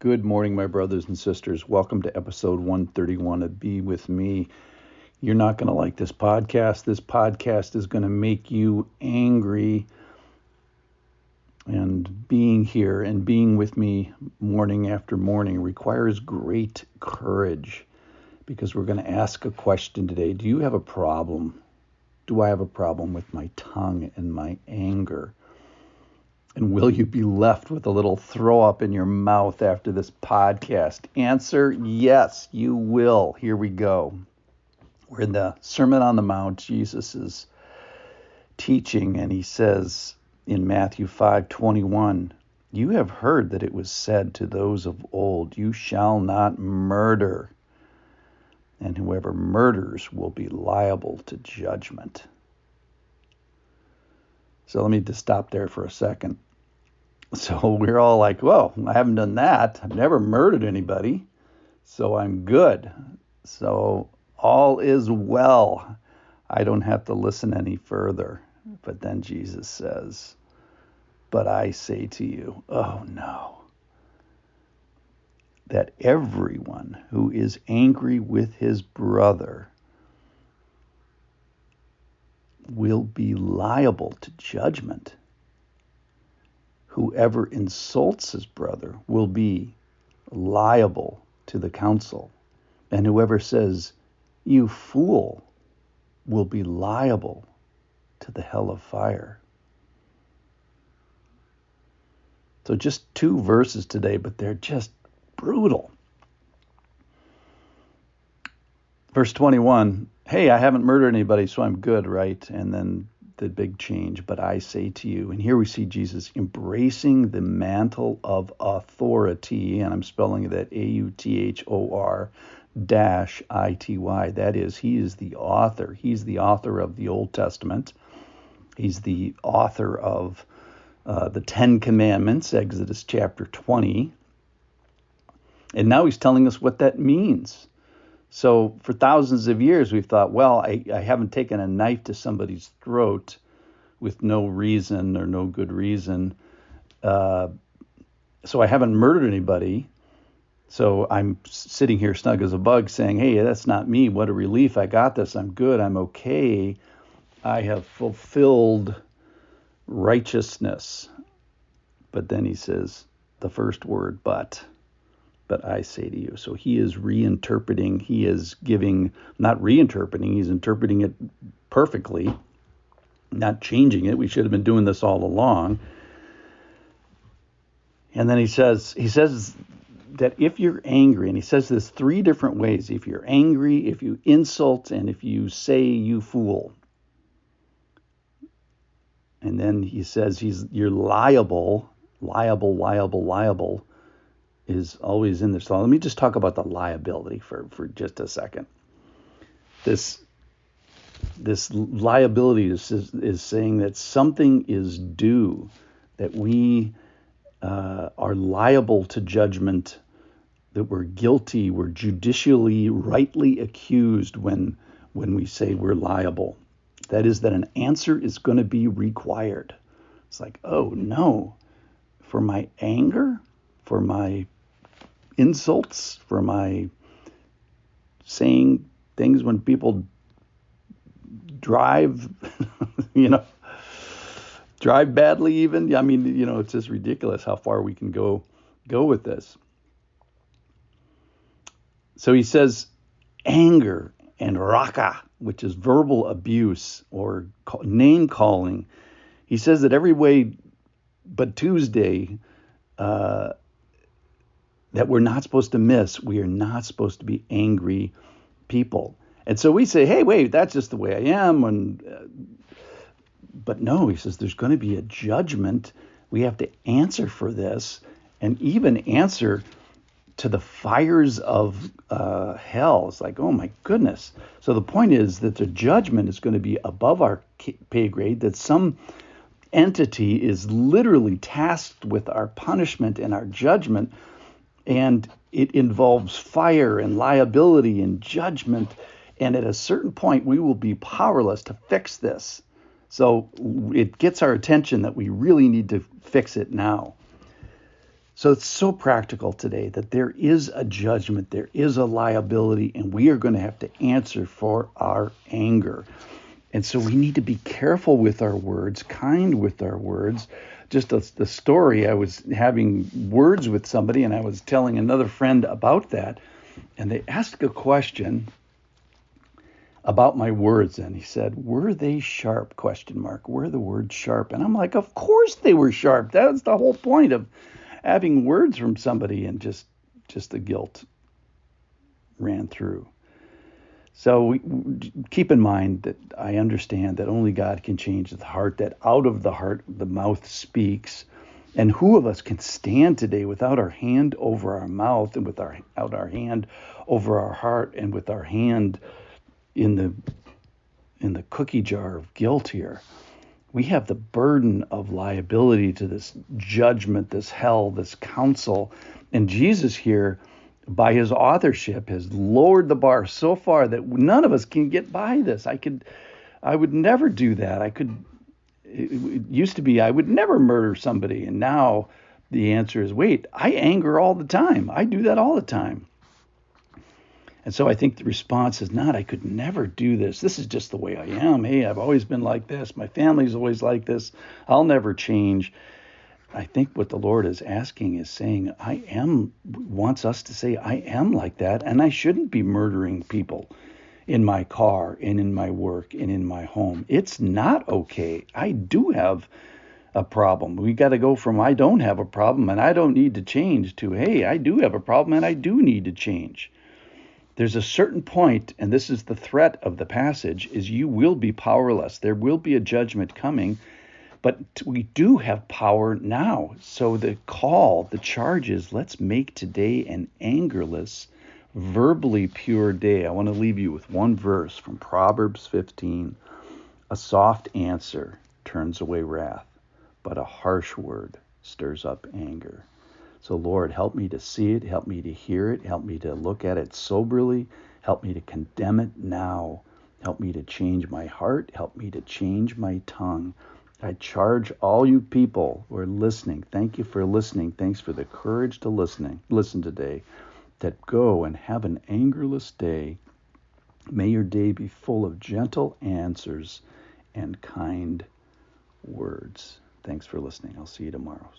Good morning, my brothers and sisters. Welcome to episode 131 of Be With Me. You're not going to like this podcast. This podcast is going to make you angry. And being here and being with me morning after morning requires great courage, because we're going to ask a question today. Do you have a problem? Do I have a problem with my tongue and my anger? And will you be left with a little throw up in your mouth after this podcast? Answer, yes, you will. Here we go. We're in the Sermon on the Mount. Jesus is teaching, and he says in Matthew 5:21, "You have heard that it was said to those of old, 'You shall not murder,' and whoever murders will be liable to judgment." So let me just stop there for a second. So we're all like, well, I haven't done that. I've never murdered anybody, so I'm good. So all is well. I don't have to listen any further. But then Jesus says, "But I say to you," oh no, "that everyone who is angry with his brother will be liable to judgment. Whoever insults his brother will be liable to the council. And whoever says, 'You fool,' will be liable to the hell of fire." So just two verses today, but they're just brutal. Verse 21, hey, I haven't murdered anybody, so I'm good, right? And then the big change, "But I say to you," and here we see Jesus embracing the mantle of authority, and I'm spelling that AUTHOR-ITY. That is, he is the author. He's the author of the Old Testament. He's the author of the Ten Commandments, Exodus chapter 20. And now he's telling us what that means. So for thousands of years, we've thought, well, I haven't taken a knife to somebody's throat with no reason or no good reason. So I haven't murdered anybody. So I'm sitting here snug as a bug saying, hey, that's not me. What a relief. I got this. I'm good. I'm okay. I have fulfilled righteousness. But then he says the first word, but I say to you. So he is reinterpreting. He is giving, not reinterpreting, he's interpreting it perfectly, not changing it. We should have been doing this all along. And then he says that if you're angry, and he says this three different ways: if you're angry, if you insult, and if you say, "You fool." And then he says you're liable is always in there. So let me just talk about the liability for just a second. This liability is saying that something is due, that we are liable to judgment, that we're guilty, we're judicially rightly accused when we say we're liable. That is, that an answer is going to be required. It's like, oh no, for my anger, for my insults, for my saying things when people drive, drive badly even. I mean, it's just ridiculous how far we can go with this. So he says anger and raka, which is verbal abuse or name calling. He says that every way but Tuesday, that we're not supposed to miss. We are not supposed to be angry people. And so we say, hey, wait, that's just the way I am. But no, he says there's going to be a judgment. We have to answer for this, and even answer to the fires of hell. It's like, oh my goodness. So the point is that the judgment is going to be above our pay grade, that some entity is literally tasked with our punishment and our judgment. And it involves fire and liability and judgment. And at a certain point, we will be powerless to fix this. So it gets our attention that we really need to fix it now. So it's so practical today that there is a judgment, there is a liability, and we are going to have to answer for our anger. And so we need to be careful with our words, kind with our words. Just the story, I was having words with somebody, and I was telling another friend about that, and they asked a question about my words, and he said, "Were they sharp?" ? Were the words sharp? And I'm like, of course they were sharp. That's the whole point of having words from somebody, and just the guilt ran through. So keep in mind that I understand that only God can change the heart, that out of the heart the mouth speaks. And who of us can stand today without our hand over our mouth, and without our hand over our heart, and with our hand in the cookie jar of guilt here? We have the burden of liability to this judgment, this hell, this counsel. And Jesus here, by his authorship, has lowered the bar so far that none of us can get by this. I would never do that. It used to be I would never murder somebody. And now the answer is, wait, I anger all the time. I do that all the time. And so I think the response is not, I could never do this. This is just the way I am. Hey, I've always been like this. My family's always like this. I'll never change. I think what the Lord is asking is saying, wants us to say, I am like that, and I shouldn't be murdering people in my car and in my work and in my home. It's not okay. I do have a problem. We got to go from I don't have a problem and I don't need to change to, hey, I do have a problem and I do need to change. There's a certain point, and this is the threat of the passage, is you will be powerless. There will be a judgment coming, but we do have power now. So the charge is, let's make today an angerless, verbally pure day. I want to leave you with one verse from Proverbs 15. A soft answer turns away wrath, but a harsh word stirs up anger. So Lord, help me to see it, help me to hear it, help me to look at it soberly, help me to condemn it now, help me to change my heart, help me to change my tongue. I charge all you people who are listening, thank you for listening, thanks for the courage to listen today, that go and have an angerless day. May your day be full of gentle answers and kind words. Thanks for listening. I'll see you tomorrow.